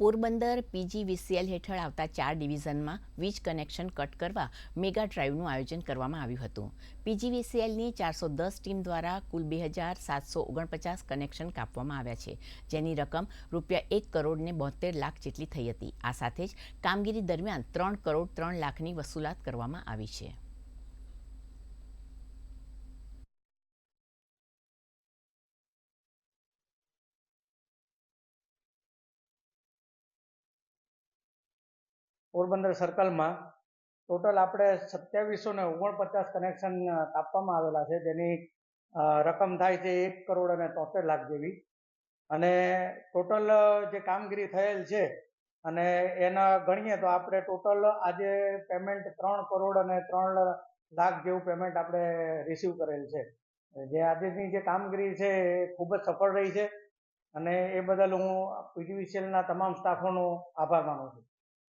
Porbandar PGVCL હેઠળ આવતા 4 ડિવિઝનમાં વીજ કનેક્શન કટ કરવા મેગા ડ્રાઈવનું આયોજન કરવામાં આવ્યું હતું. પીજીવીસીએલની 410 ટીમ દ્વારા કુલ 2749 કનેક્શન કાપવામાં આવ્યા છે, જેની રકમ ₹1 કરોડ ને 72 લાખ જેટલી થઈ હતી. આ સાથે જ કામગીરી દરમિયાન 3 કરોડ 3 લાખની વસૂલાત કરવામાં આવી છે. પોરબંદર સર્કલમાં ટોટલ આપણે 2749 કનેક્શન કાપવામાં આવેલા છે, જેની રકમ થાય છે 1 કરોડ અને 73 લાખ જેવી. અને ટોટલ જે કામગીરી થયેલ છે અને એના ગણીએ તો આપણે ટોટલ આજે પેમેન્ટ 3 કરોડ અને 3 લાખ જેવું પેમેન્ટ આપણે રિસીવ કરેલ છે. જે આજની જે કામગીરી છે એ ખૂબ જ સફળ રહી છે અને એ બદલ હું પીજીવીસીએલના તમામ સ્ટાફોનો આભાર માનું છું.